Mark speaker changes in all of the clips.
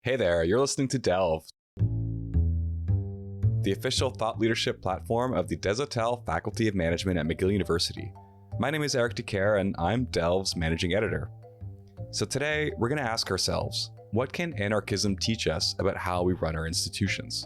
Speaker 1: Hey there, you're listening to Delve, the official thought leadership platform of the Desautels Faculty of Management at McGill University. My name is Eric DeCare, and I'm Delve's managing editor. So today, we're going to ask ourselves, what can anarchism teach us about how we run our institutions?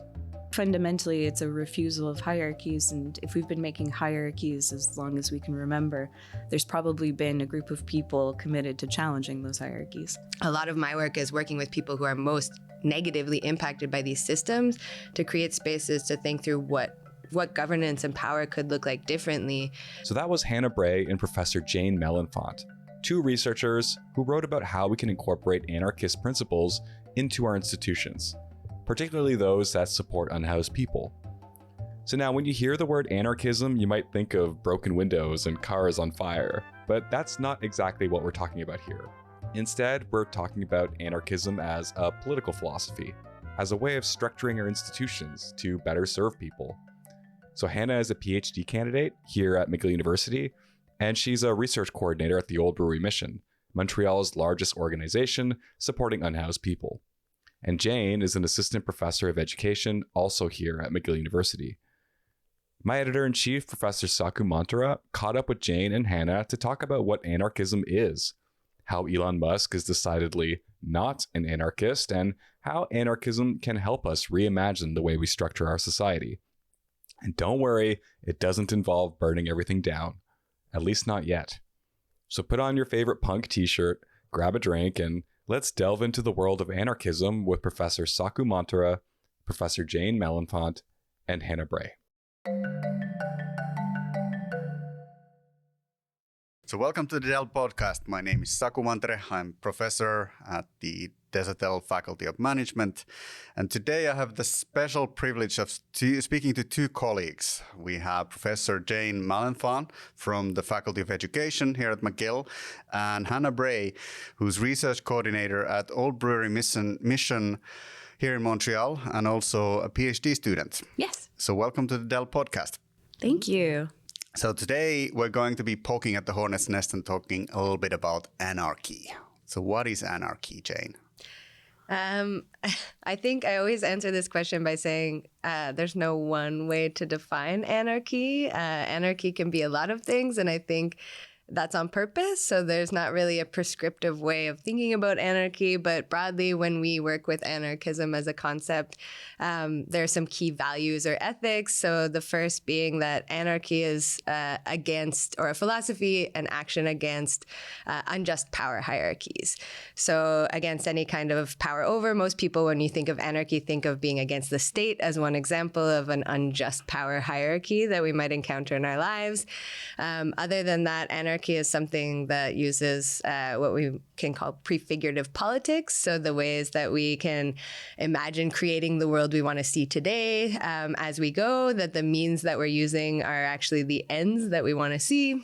Speaker 2: Fundamentally, it's a refusal of hierarchies, and if we've been making hierarchies as long as we can remember, there's probably been a group of people committed to challenging those hierarchies.
Speaker 3: A lot of my work is working with people who are most negatively impacted by these systems to create spaces to think through what governance and power could look like differently.
Speaker 1: So that was Hannah Brais and Professor Jayne Malenfant, two researchers who wrote about how we can incorporate anarchist principles into our institutions, particularly those that support unhoused people. So now when you hear the word anarchism, you might think of broken windows and cars on fire, but that's not exactly what we're talking about here. Instead, we're talking about anarchism as a political philosophy, as a way of structuring our institutions to better serve people. So Hannah is a PhD candidate here at McGill University, and she's a research coordinator at the Old Brewery Mission, Montreal's largest organization supporting unhoused people. And Jayne is an assistant professor of education, also here at McGill University. My editor-in-chief, Professor Saku Mantere, caught up with Jayne and Hannah to talk about what anarchism is, how Elon Musk is decidedly not an anarchist, and how anarchism can help us reimagine the way we structure our society. And don't worry, it doesn't involve burning everything down, at least not yet. So put on your favorite punk t-shirt, grab a drink, and let's delve into the world of anarchism with Professor Saku Mantere, Professor Jayne Malenfant, and Hannah Brais.
Speaker 4: So welcome to the Delve podcast. My name is Saku Mantere. I'm professor at the Desautels Faculty of Management. And today I have the special privilege of speaking to two colleagues. We have Professor Jayne Malenfant from the Faculty of Education here at McGill, and Hannah Brais, who's research coordinator at Old Brewery Mission here in Montreal, and also a PhD student.
Speaker 3: Yes.
Speaker 4: So welcome to the Delve podcast.
Speaker 2: Thank you.
Speaker 4: So today we're going to be poking at the hornet's nest and talking a little bit about anarchy. So what is anarchy, Jayne?
Speaker 3: I think I always answer this question by saying there's no one way to define anarchy. Anarchy can be a lot of things, and I think that's on purpose. So there's not really a prescriptive way of thinking about anarchy, but broadly, when we work with anarchism as a concept, there are some key values or ethics. So the first being that anarchy is against, or a philosophy, an action against unjust power hierarchies. So against any kind of power over. Most people, when you think of anarchy, think of being against the state as one example of an unjust power hierarchy that we might encounter in our lives. Other than that, anarchy is something that uses what we can call prefigurative politics. So the ways that we can imagine creating the world we want to see today as we go, that the means that we're using are actually the ends that we want to see.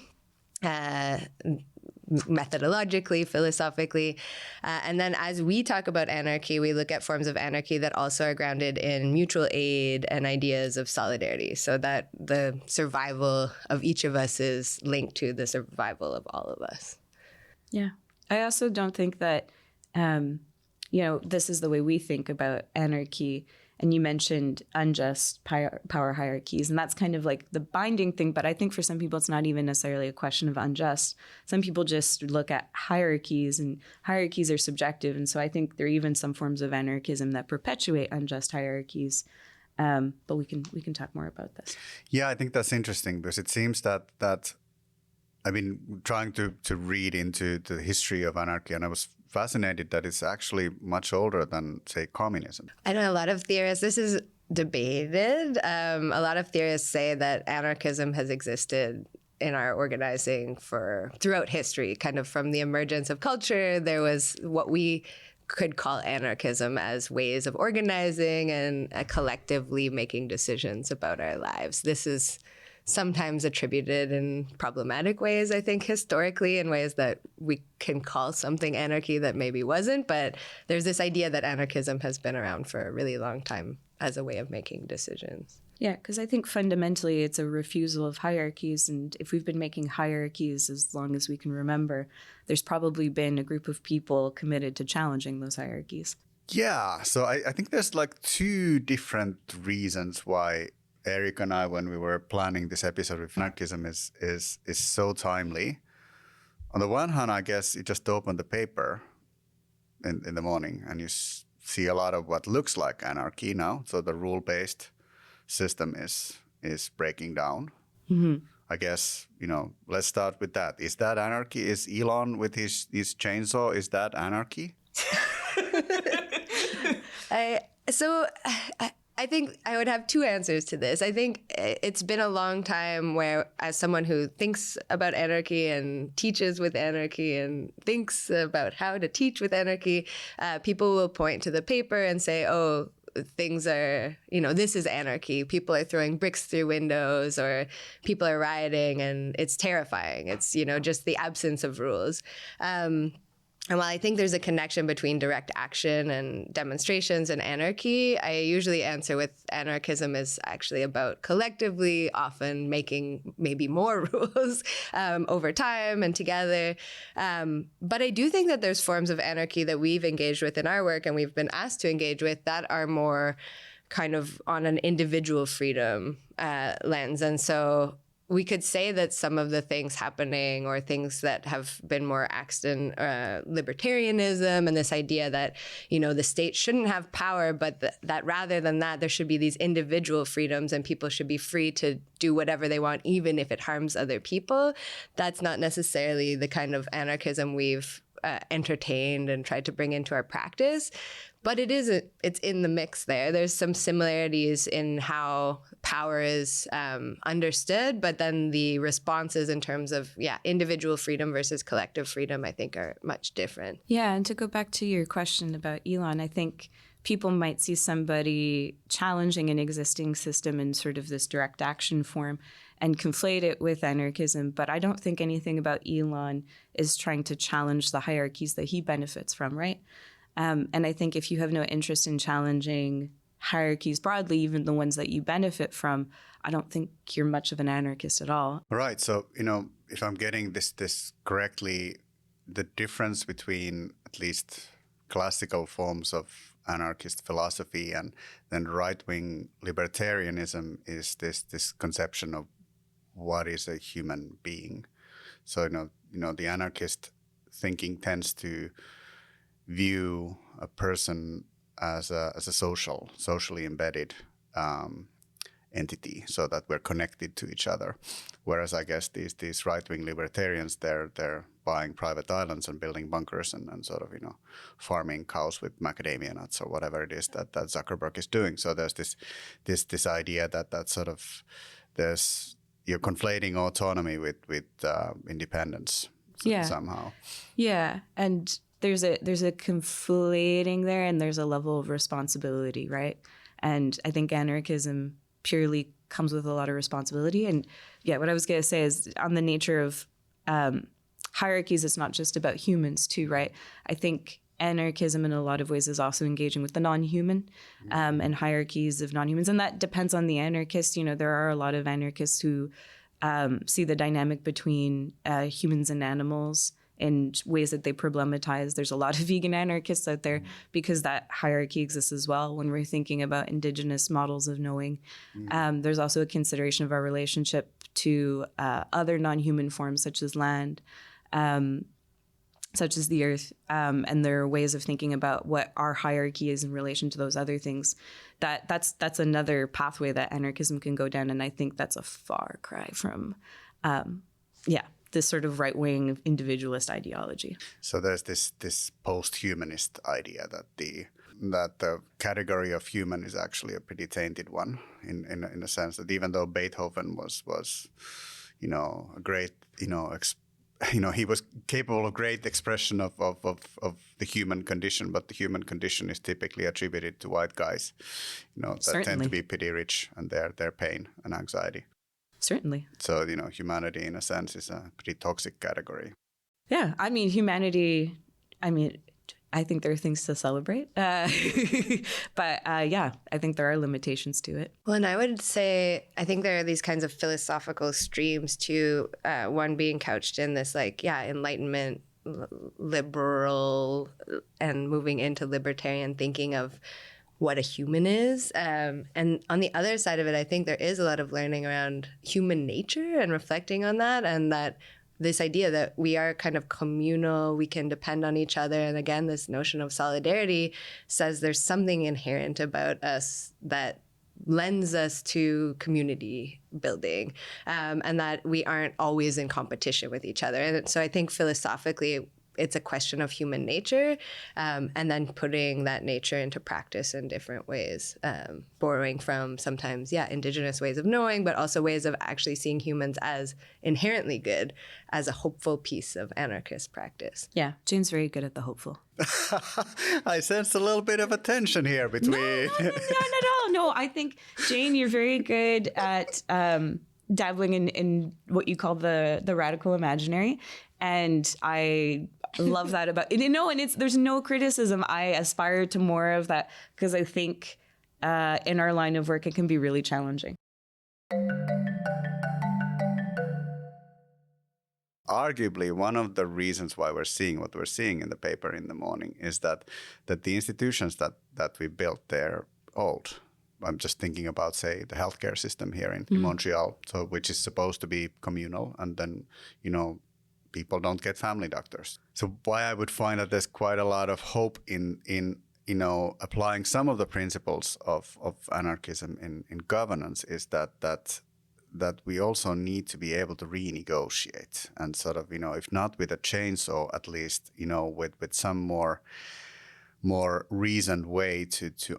Speaker 3: Methodologically, philosophically. And then as we talk about anarchy, we look at forms of anarchy that also are grounded in mutual aid and ideas of solidarity, so that the survival of each of us is linked to the survival of all of us.
Speaker 2: Yeah. I also don't think that, this is the way we think about anarchy. And you mentioned unjust power hierarchies, and that's kind of like the binding thing. But I think for some people, it's not even necessarily a question of unjust. Some people just look at hierarchies, and hierarchies are subjective. And so I think there are even some forms of anarchism that perpetuate unjust hierarchies. But we can talk more about this.
Speaker 4: Yeah, I think that's interesting because it seems that I've been trying to read into the history of anarchy, and I was fascinated that it's actually much older than, say, communism.
Speaker 3: I know a lot of theorists, this is debated. A lot of theorists say that anarchism has existed in our organizing throughout history, kind of from the emergence of culture. There was what we could call anarchism as ways of organizing and collectively making decisions about our lives. This is sometimes attributed in problematic ways, I think, historically, in ways that we can call something anarchy that maybe wasn't. But there's this idea that anarchism has been around for a really long time as a way of making decisions.
Speaker 2: Yeah, because I think fundamentally it's a refusal of hierarchies. And if we've been making hierarchies as long as we can remember, there's probably been a group of people committed to challenging those hierarchies.
Speaker 4: Yeah, so I think there's like two different reasons why Eric and I, when we were planning this episode with anarchism, is so timely. On the one hand, I guess you just open the paper in the morning and you see a lot of what looks like anarchy now. So the rule-based system is breaking down. I guess, let's start with that. Is that anarchy? Is Elon with his chainsaw, is that anarchy?
Speaker 3: I think I would have two answers to this. I think it's been a long time where, as someone who thinks about anarchy and teaches with anarchy and thinks about how to teach with anarchy, people will point to the paper and say, oh, things are, this is anarchy. People are throwing bricks through windows or people are rioting and it's terrifying. It's, just the absence of rules. And while I think there's a connection between direct action and demonstrations and anarchy, I usually answer with anarchism is actually about collectively often making maybe more rules over time and together. But I do think that there's forms of anarchy that we've engaged with in our work and we've been asked to engage with that are more kind of on an individual freedom lens. And so we could say that some of the things happening or things that have been more axed in libertarianism and this idea that, the state shouldn't have power, but that rather than that, there should be these individual freedoms and people should be free to do whatever they want, even if it harms other people. That's not necessarily the kind of anarchism we've entertained and tried to bring into our practice. But it's in the mix there. There's some similarities in how power is understood, but then the responses in terms of, individual freedom versus collective freedom, I think are much different.
Speaker 2: Yeah, and to go back to your question about Elon, I think people might see somebody challenging an existing system in sort of this direct action form and conflate it with anarchism. But I don't think anything about Elon is trying to challenge the hierarchies that he benefits from, right? And I think if you have no interest in challenging hierarchies broadly, even the ones that you benefit from, I don't think you're much of an anarchist at all.
Speaker 4: Right. So, if I'm getting this correctly, the difference between at least classical forms of anarchist philosophy and then right-wing libertarianism is this conception of what is a human being. So, the anarchist thinking tends to view a person as a socially embedded entity, so that we're connected to each other. Whereas I guess these right-wing libertarians, they're buying private islands and building bunkers and sort of farming cows with macadamia nuts or whatever it is that Zuckerberg is doing. So there's this idea that sort of you're conflating autonomy with independence somehow.
Speaker 2: Yeah, and there's a conflating there, and there's a level of responsibility, right? And I think anarchism purely comes with a lot of responsibility. And what I was going to say is on the nature of hierarchies, it's not just about humans too, right? I think anarchism in a lot of ways is also engaging with the non-human and hierarchies of non-humans. And that depends on the anarchist. There are a lot of anarchists who see the dynamic between humans and animals in ways that they problematize. There's a lot of vegan anarchists out there because that hierarchy exists as well when we're thinking about indigenous models of knowing. There's also a consideration of our relationship to other non-human forms such as land, such as the earth. And there are ways of thinking about what our hierarchy is in relation to those other things. That's another pathway that anarchism can go down. And I think that's a far cry from, this sort of right-wing individualist ideology.
Speaker 4: So there's this post-humanist idea that the category of human is actually a pretty tainted one in a sense that even though Beethoven was a great he was capable of great expression of the human condition, but the human condition is typically attributed to white guys, that
Speaker 2: Certainly.
Speaker 4: tend to be pretty rich and their pain and anxiety.
Speaker 2: Certainly.
Speaker 4: So, humanity in a sense is a pretty toxic category.
Speaker 2: Yeah. I mean, humanity, I think there are things to celebrate. But I think there are limitations to it.
Speaker 3: Well, and I would say, I think there are these kinds of philosophical streams too, one being couched in this Enlightenment liberal and moving into libertarian thinking of what a human is. And on the other side of it, I think there is a lot of learning around human nature and reflecting on that, and that this idea that we are kind of communal, we can depend on each other. And again, this notion of solidarity says there's something inherent about us that lends us to community building, and that we aren't always in competition with each other. And so I think philosophically, it's a question of human nature, and then putting that nature into practice in different ways, borrowing from sometimes, indigenous ways of knowing, but also ways of actually seeing humans as inherently good, as a hopeful piece of anarchist practice.
Speaker 2: Yeah, Jayne's very good at the hopeful.
Speaker 4: I sense a little bit of a tension here between.
Speaker 2: Not at all. No, I think, Jayne, you're very good at dabbling in what you call the radical imaginary. And I love that about it. And there's no criticism. I aspire to more of that because I think in our line of work, it can be really challenging.
Speaker 4: Arguably, one of the reasons why we're seeing what we're seeing in the paper in the morning is that the institutions that we built, they're old. I'm just thinking about, say, the healthcare system here in Montreal, so which is supposed to be communal, and then, people don't get family doctors. So why I would find that there's quite a lot of hope in applying some of the principles of anarchism in governance is that we also need to be able to renegotiate and sort of, if not with a chainsaw, at least, with some more reasoned way to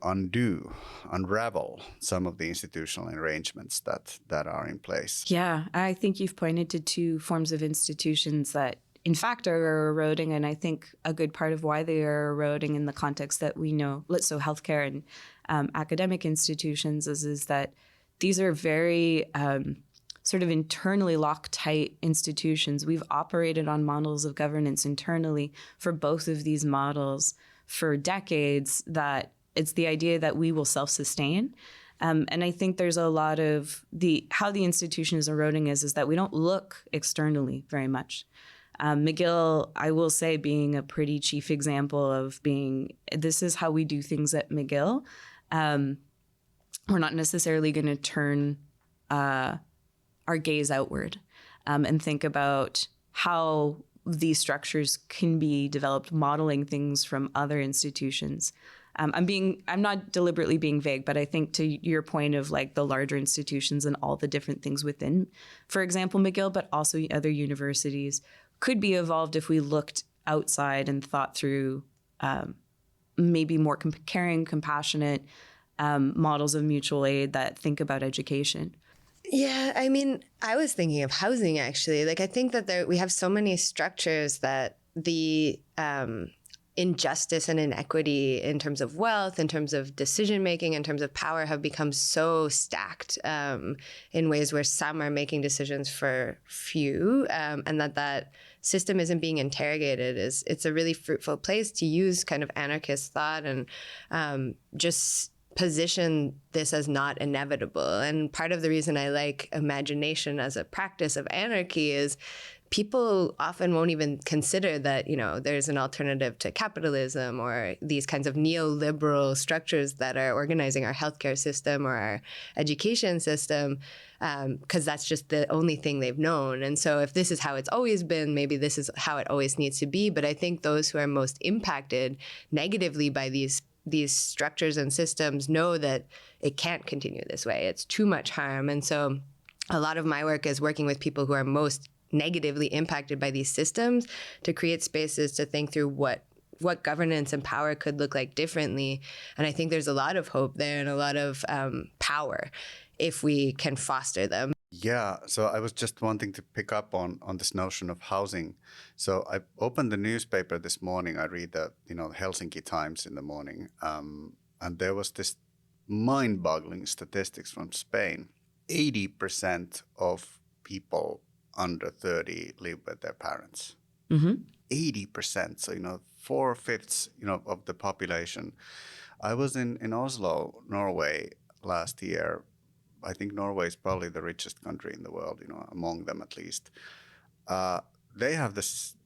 Speaker 4: unravel some of the institutional arrangements that are in place.
Speaker 2: Yeah, I think you've pointed to two forms of institutions that, in fact, are eroding. And I think a good part of why they are eroding in the context that we know, so healthcare and academic institutions, is that these are very sort of internally Loctite institutions. We've operated on models of governance internally for both of these models for decades, that it's the idea that we will self-sustain. And I think there's a lot of how the institution is eroding is that we don't look externally very much. McGill, I will say, being a pretty chief example of this is how we do things at McGill. We're not necessarily going to turn our gaze outward and think about how these structures can be developed, modeling things from other institutions. I'm not deliberately being vague, but I think to your point of like the larger institutions and all the different things within, for example, McGill, but also other universities, could be evolved if we looked outside and thought through maybe more caring, compassionate models of mutual aid that think about education.
Speaker 3: Yeah, I mean, I was thinking of housing, actually. Like, I think that we have so many structures that the injustice and inequity in terms of wealth, in terms of decision-making, in terms of power have become so stacked in ways where some are making decisions for few, and that system isn't being interrogated. It's a really fruitful place to use kind of anarchist thought and just position this as not inevitable. And part of the reason I like imagination as a practice of anarchy is people often won't even consider that, there's an alternative to capitalism or these kinds of neoliberal structures that are organizing our healthcare system or our education system, because that's just the only thing they've known. And so if this is how it's always been, maybe this is how it always needs to be. But I think those who are most impacted negatively by these structures and systems know that it can't continue this way. It's too much harm. And so a lot of my work is working with people who are most negatively impacted by these systems to create spaces to think through what governance and power could look like differently. And I think there's a lot of hope there and a lot of power if we can foster them.
Speaker 4: Yeah, so I was just wanting to pick up on this notion of housing. So I opened the newspaper this morning. I read the Helsinki Times in the morning, and there was this mind-boggling statistics from Spain. 80% of people under 30 live with their parents. 80%, so 4/5 of the population. I was in Oslo, Norway last year. I think Norway is probably the richest country in the world, among them at least. They have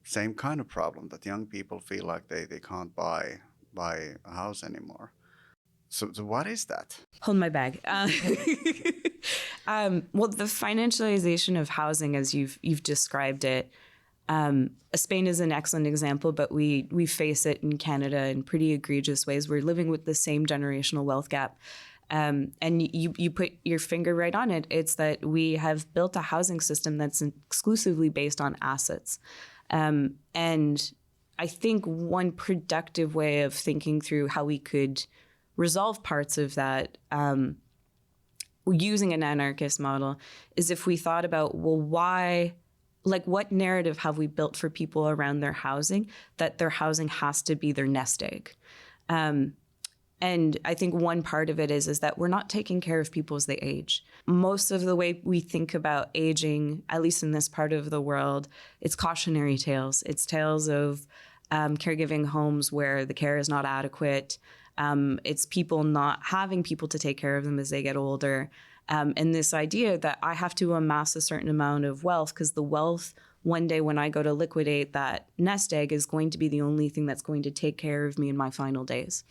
Speaker 4: same kind of problem, that young people feel like they can't buy a house anymore. So what is that?
Speaker 2: Hold my bag. Well, the financialization of housing, as you've described it, Spain is an excellent example, but we face it in Canada in pretty egregious ways. We're living with the same generational wealth gap. And you put your finger right on it. It's that we have built a housing system that's exclusively based on assets. And I think one productive way of thinking through how we could resolve parts of that using an anarchist model is if we thought about, well, why, like what narrative have we built for people around their housing that their housing has to be their nest egg? And I think one part of it is that we're not taking care of people as they age. Most of the way we think about aging, at least in this part of the world, it's cautionary tales. It's tales of caregiving homes where the care is not adequate. It's people not having people to take care of them as they get older. And this idea that I have to amass a certain amount of wealth because the wealth one day when I go to liquidate that nest egg is going to be the only thing that's going to take care of me in my final days.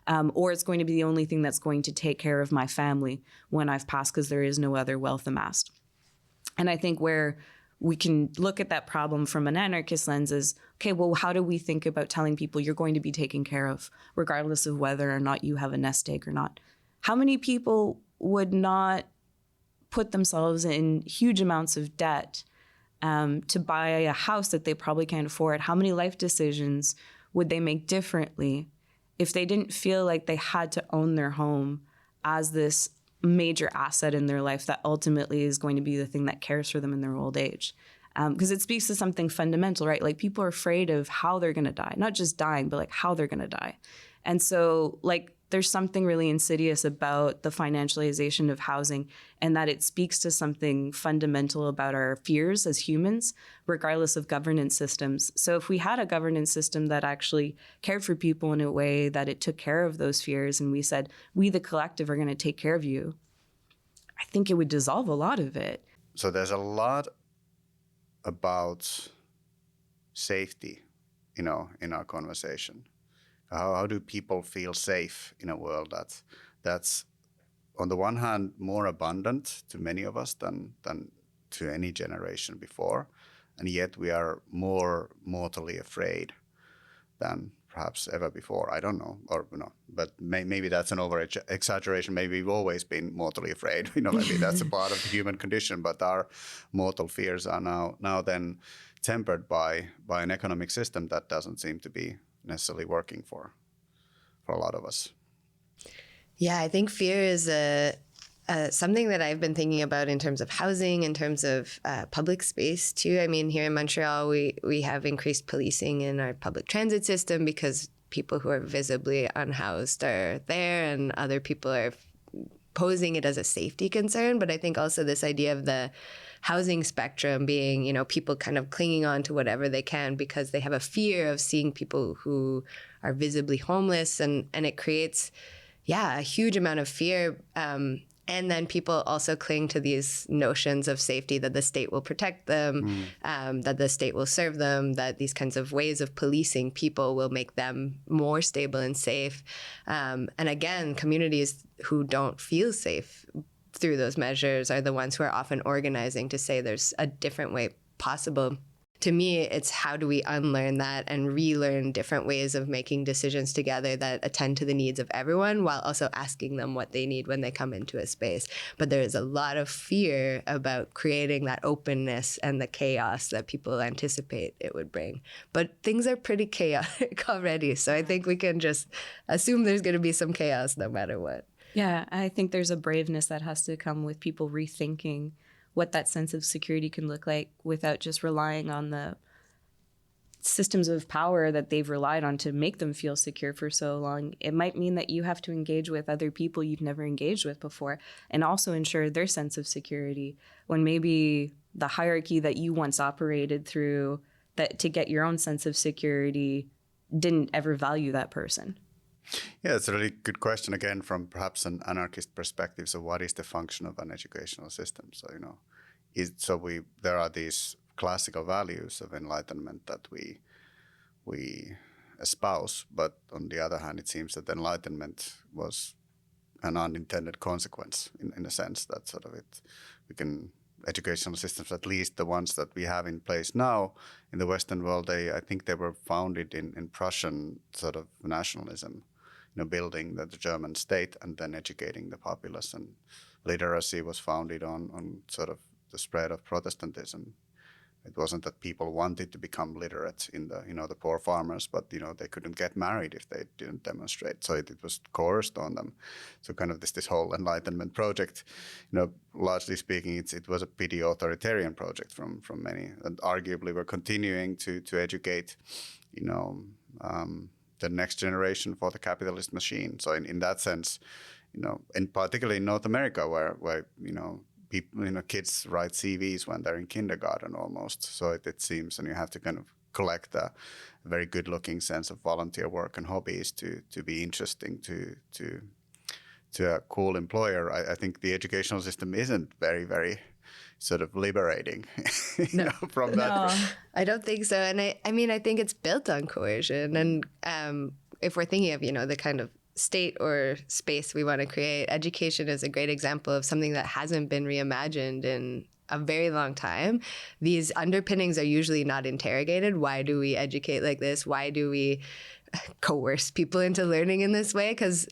Speaker 2: Or it's going to be the only thing that's going to take care of my family when I've passed because there is no other wealth amassed. And I think where we can look at that problem from an anarchist lens is, okay, well, how do we think about telling people you're going to be taken care of regardless of whether or not you have a nest egg or not? How many people would not put themselves in huge amounts of debt to buy a house that they probably can't afford? How many life decisions would they make differently if they didn't feel like they had to own their home as this major asset in their life that ultimately is going to be the thing that cares for them in their old age? Because it speaks to something fundamental, right? Like people are afraid of how they're going to die, not just dying, but like how they're going to die. And so like there's something really insidious about the financialization of housing and that it speaks to something fundamental about our fears as humans, regardless of governance systems. So if we had a governance system that actually cared for people in a way that it took care of those fears and we said, we the collective are going to take care of you, I think it would dissolve a lot of it.
Speaker 4: So there's a lot about safety, in our conversation. How do people feel safe in a world that's on the one hand more abundant to many of us than to any generation before, and yet we are more mortally afraid than perhaps ever before? I don't know, but maybe that's an exaggeration. Maybe we've always been mortally afraid. Maybe that's a part of the human condition. But our mortal fears are now then tempered by an economic system that doesn't seem to be necessarily working for a lot of us.
Speaker 3: Yeah, I think fear is something that I've been thinking about in terms of housing, in terms of public space too. I mean, here in Montreal, we have increased policing in our public transit system because people who are visibly unhoused are there and other people are posing it as a safety concern. But I think also this idea of the housing spectrum being, people kind of clinging on to whatever they can because they have a fear of seeing people who are visibly homeless. And it creates, a huge amount of fear. And then people also cling to these notions of safety, that the state will protect them, that the state will serve them, that these kinds of ways of policing people will make them more stable and safe. And again, communities who don't feel safe through those measures are the ones who are often organizing to say there's a different way possible. To me, it's how do we unlearn that and relearn different ways of making decisions together that attend to the needs of everyone while also asking them what they need when they come into a space. But there is a lot of fear about creating that openness and the chaos that people anticipate it would bring. But things are pretty chaotic already, so I think we can just assume there's going to be some chaos no matter what.
Speaker 2: Yeah, I think there's a braveness that has to come with people rethinking what that sense of security can look like without just relying on the systems of power that they've relied on to make them feel secure for so long. It might mean that you have to engage with other people you've never engaged with before and also ensure their sense of security when maybe the hierarchy that you once operated through that to get your own sense of security didn't ever value that person.
Speaker 4: Yeah, it's a really good question, again, from perhaps an anarchist perspective. So what is the function of an educational system? So, there are these classical values of enlightenment that we espouse. But on the other hand, it seems that enlightenment was an unintended consequence in a sense that sort of educational systems, at least the ones that we have in place now in the Western world, I think they were founded in Prussian sort of nationalism, building the German state and then educating the populace. And literacy was founded on sort of the spread of Protestantism. It wasn't that people wanted to become literate in the poor farmers, but they couldn't get married if they didn't demonstrate. So it was coerced on them. So kind of this whole Enlightenment project, largely speaking, it was a pretty authoritarian project from many, and arguably we're continuing to educate, the next generation for the capitalist machine. So in that sense, and particularly in North America, where people, kids write CVs when they're in kindergarten almost. So it seems, and you have to kind of collect a very good-looking sense of volunteer work and hobbies to be interesting to a cool employer. I think the educational system isn't very, very sort of liberating from that.
Speaker 3: No, I don't think so. And I mean, I think it's built on coercion. And if we're thinking of, the kind of state or space we want to create, education is a great example of something that hasn't been reimagined in a very long time. These underpinnings are usually not interrogated. Why do we educate like this? Why do we coerce people into learning in this way? Because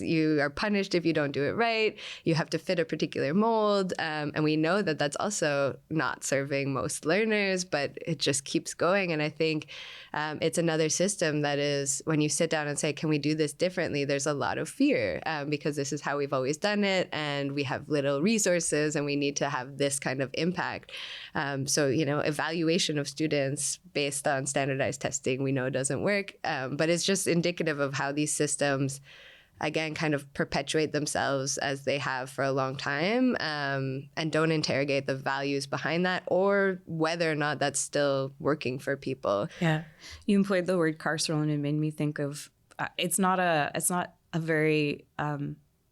Speaker 3: you are punished if you don't do it right. You have to fit a particular mold. And we know that that's also not serving most learners, but it just keeps going. And I think it's another system that is, when you sit down and say, can we do this differently? There's a lot of fear because this is how we've always done it. And we have little resources and we need to have this kind of impact. So, evaluation of students based on standardized testing, we know doesn't work. But it's just indicative of how these systems, again, kind of perpetuate themselves as they have for a long time, and don't interrogate the values behind that or whether or not that's still working for people.
Speaker 2: Yeah. You employed the word carceral and it made me think of, it's not a very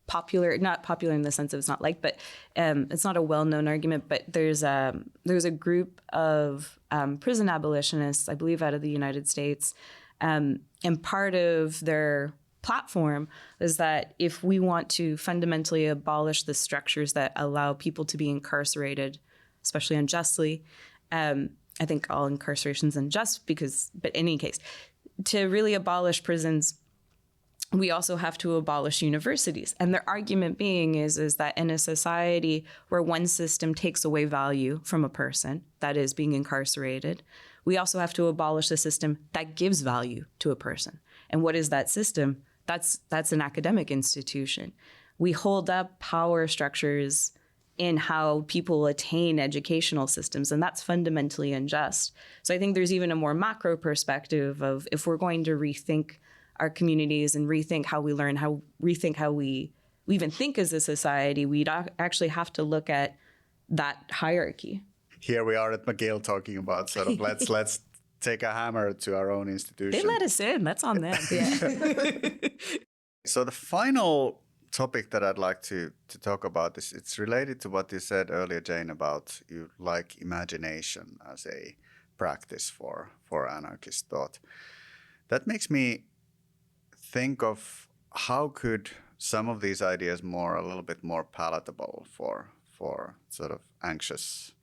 Speaker 2: popular, not popular in the sense of it's not like, but it's not a well-known argument, but there's a group of prison abolitionists, I believe out of the United States, and part of their platform is that if we want to fundamentally abolish the structures that allow people to be incarcerated, especially unjustly, I think all incarceration is unjust but in any case, to really abolish prisons, we also have to abolish universities. And their argument being is that in a society where one system takes away value from a person, that is being incarcerated, we also have to abolish the system that gives value to a person. And what is that system? That's an academic institution. We hold up power structures in how people attain educational systems, and that's fundamentally unjust. So I think there's even a more macro perspective of if we're going to rethink our communities and rethink how we learn, rethink how we even think as a society, we'd actually have to look at that hierarchy.
Speaker 4: Here we are at McGill talking about sort of let's take a hammer to our own institution.
Speaker 2: They let us in. That's on them. Yeah.
Speaker 4: So the final topic that I'd like to talk about is it's related to what you said earlier, Jayne, about you like imagination as a practice for anarchist thought. That makes me think of how could some of these ideas a little bit more palatable for sort of anxious,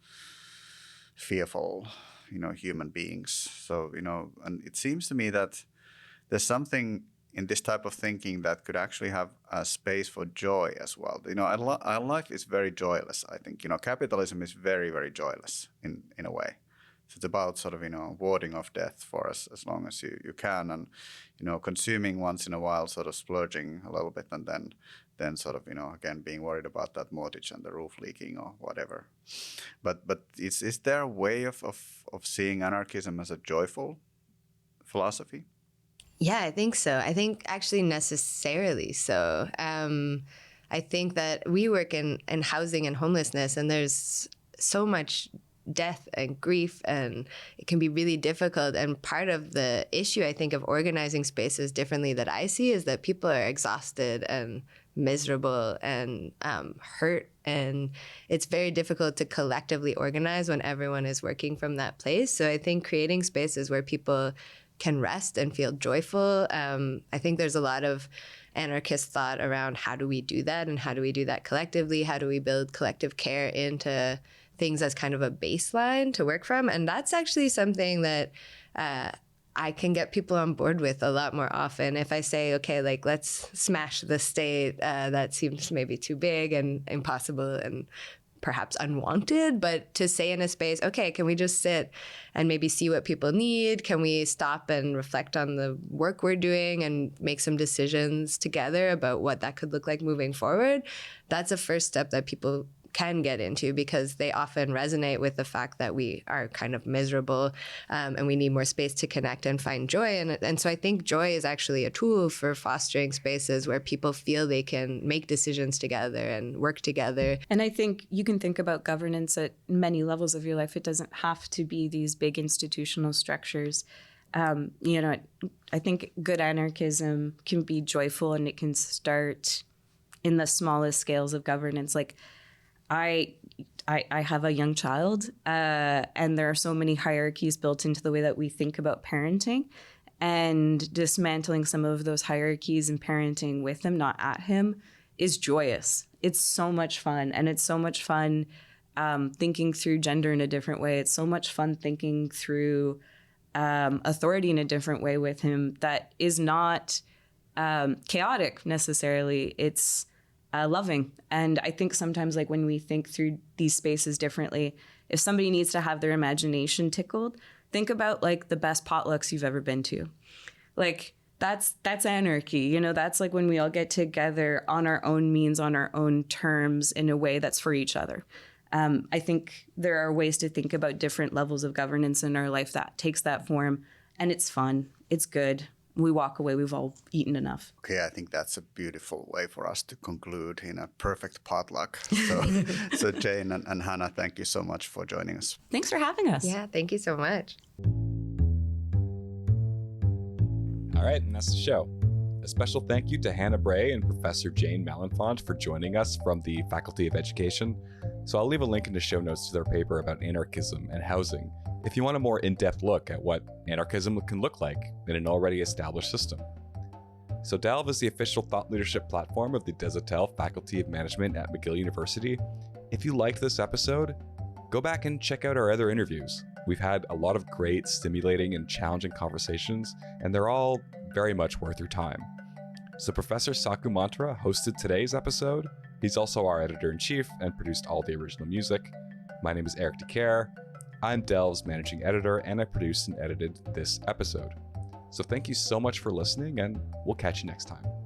Speaker 4: fearful, human beings. So, and it seems to me that there's something in this type of thinking that could actually have a space for joy as well. Our life is very joyless, I think. Capitalism is very, very joyless in a way. So it's about sort of, warding off death for us as long as you can, and, consuming once in a while, sort of splurging a little bit, and then sort of, again, being worried about that mortgage and the roof leaking or whatever. But is there a way of seeing anarchism as a joyful philosophy?
Speaker 3: Yeah, I think so. I think actually necessarily so. I think that we work in housing and homelessness, and there's so much death and grief, and it can be really difficult. And part of the issue, I think, of organizing spaces differently that I see is that people are exhausted and miserable and hurt, and it's very difficult to collectively organize when everyone is working from that place. So I think creating spaces where people can rest and feel joyful, I think there's a lot of anarchist thought around how do we do that, and how do we do that collectively, how do we build collective care into things as kind of a baseline to work from. And that's actually something that I can get people on board with a lot more often. If I say, okay, like, let's smash the state, that seems maybe too big and impossible and perhaps unwanted. But to say in a space, okay, can we just sit and maybe see what people need? Can we stop and reflect on the work we're doing and make some decisions together about what that could look like moving forward? That's a first step that people can get into, because they often resonate with the fact that we are kind of miserable, and we need more space to connect and find joy. And so I think joy is actually a tool for fostering spaces where people feel they can make decisions together and work together.
Speaker 2: And I think you can think about governance at many levels of your life. It doesn't have to be these big institutional structures. I think good anarchism can be joyful, and it can start in the smallest scales of governance. Like, I have a young child, and there are so many hierarchies built into the way that we think about parenting, and dismantling some of those hierarchies and parenting with him, not at him, is joyous. It's so much fun. And it's so much fun thinking through gender in a different way. It's so much fun thinking through authority in a different way with him that is not chaotic necessarily. It's loving. And I think sometimes, like, when we think through these spaces differently, if somebody needs to have their imagination tickled, think about, like, the best potlucks you've ever been to. Like, that's anarchy. That's like when we all get together on our own means, on our own terms, in a way that's for each other. I think there are ways to think about different levels of governance in our life that takes that form, and it's fun. It's good. We walk away, we've all eaten enough.
Speaker 4: Okay, I think that's a beautiful way for us to conclude in a perfect potluck. So Jayne and Hannah, thank you so much for joining us.
Speaker 2: Thanks for having us.
Speaker 3: Yeah, thank you so much.
Speaker 1: All right, and that's the show. A special thank you to Hannah Brais and Professor Jayne Malenfant for joining us from the Faculty of Education. So I'll leave a link in the show notes to their paper about anarchism and housing, if you want a more in-depth look at what anarchism can look like in an already established system. So Delve is the official thought leadership platform of the Desautels Faculty of Management at McGill University. If you liked this episode, go back and check out our other interviews. We've had a lot of great, stimulating, and challenging conversations, and they're all very much worth your time. So Professor Saku Mantere hosted today's episode. He's also our editor-in-chief and produced all the original music. My name is Eric DeCare. I'm Delve's managing editor, and I produced and edited this episode. So thank you so much for listening, and we'll catch you next time.